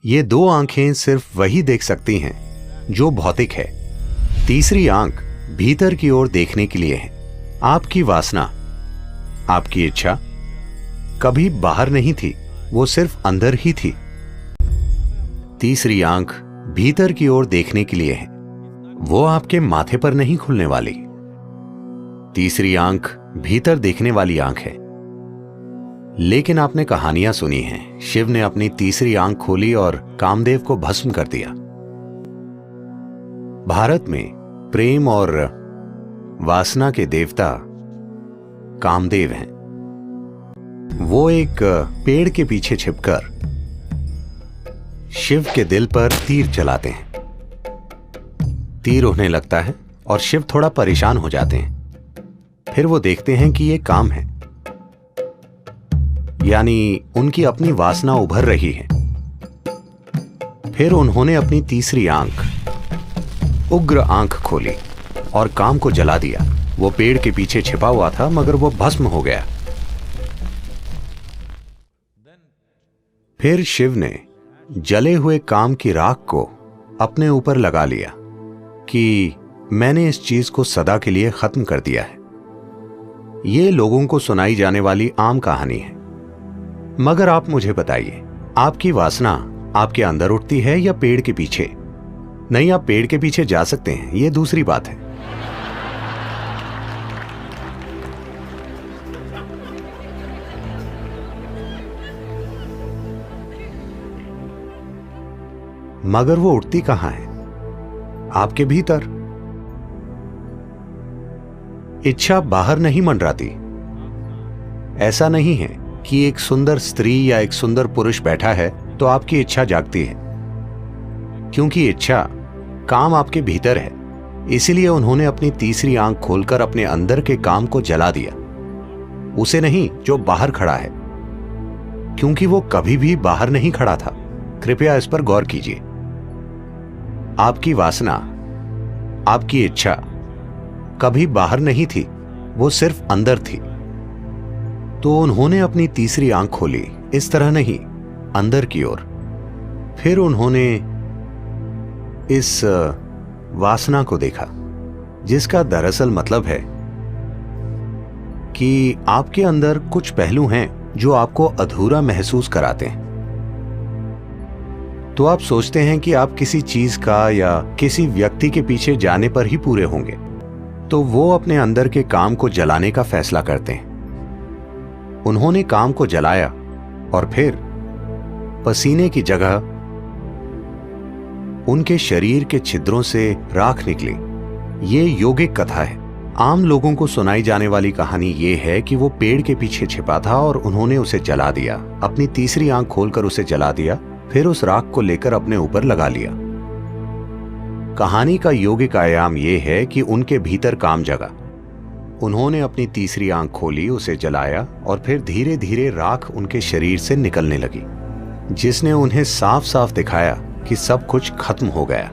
ये दो आंखें सिर्फ वही देख सकती हैं जो भौतिक है। तीसरी आंख भीतर की ओर देखने के लिए है। आपकी वासना, आपकी इच्छा कभी बाहर नहीं थी, वो सिर्फ अंदर ही थी। तीसरी आंख भीतर की ओर देखने के लिए है, वो आपके माथे पर नहीं खुलने वाली। तीसरी आंख भीतर देखने वाली आंख है। लेकिन आपने कहानियां सुनी हैं, शिव ने अपनी तीसरी आंख खोली और कामदेव को भस्म कर दिया। भारत में प्रेम और वासना के देवता कामदेव हैं। वो एक पेड़ के पीछे छिपकर शिव के दिल पर तीर चलाते हैं। तीर उन्हें लगता है और शिव थोड़ा परेशान हो जाते हैं। फिर वो देखते हैं कि ये काम है, यानी उनकी अपनी वासना उभर रही है। फिर उन्होंने अपनी तीसरी आंख, उग्र आंख खोली और काम को जला दिया। वो पेड़ के पीछे छिपा हुआ था, मगर वो भस्म हो गया। फिर शिव ने जले हुए काम की राख को अपने ऊपर लगा लिया कि मैंने इस चीज को सदा के लिए खत्म कर दिया है। ये लोगों को सुनाई जाने वाली आम कहानी है, मगर आप मुझे बताइए, आपकी वासना आपके अंदर उठती है या पेड़ के पीछे? नहीं, आप पेड़ के पीछे जा सकते हैं, यह दूसरी बात है। मगर वो उठती कहां है? आपके भीतर। इच्छा बाहर नहीं मंडराती। ऐसा नहीं है कि एक सुंदर स्त्री या एक सुंदर पुरुष बैठा है तो आपकी इच्छा जागती है, क्योंकि इच्छा काम आपके भीतर है। इसीलिए उन्होंने अपनी तीसरी आंख खोलकर अपने अंदर के काम को जला दिया, उसे नहीं जो बाहर खड़ा है, क्योंकि वो कभी भी बाहर नहीं खड़ा था। कृपया इस पर गौर कीजिए। आपकी वासना, आपकी इच्छा कभी बाहर नहीं थी, वो सिर्फ अंदर थी। तो उन्होंने अपनी तीसरी आंख खोली, इस तरह नहीं, अंदर की ओर। फिर उन्होंने इस वासना को देखा, जिसका दरअसल मतलब है कि आपके अंदर कुछ पहलू हैं जो आपको अधूरा महसूस कराते हैं। तो आप सोचते हैं कि आप किसी चीज का या किसी व्यक्ति के पीछे जाने पर ही पूरे होंगे, तो वो अपने अंदर के काम को जलाने का फैसला करते हैं। उन्होंने काम को जलाया और फिर पसीने की जगह उनके शरीर के छिद्रों से राख निकली। ये यौगिक कथा है। आम लोगों को सुनाई जाने वाली कहानी ये है कि वो पेड़ के पीछे छिपा था और उन्होंने उसे जला दिया, अपनी तीसरी आंख खोलकर उसे जला दिया, फिर उस राख को लेकर अपने ऊपर लगा लिया। कहानी का यौगिक आयाम यह है कि उनके भीतर काम जगा। उन्होंने अपनी तीसरी आंख खोली, उसे जलाया और फिर धीरे धीरे राख उनके शरीर से निकलने लगी, जिसने उन्हें साफ साफ दिखाया कि सब कुछ खत्म हो गया।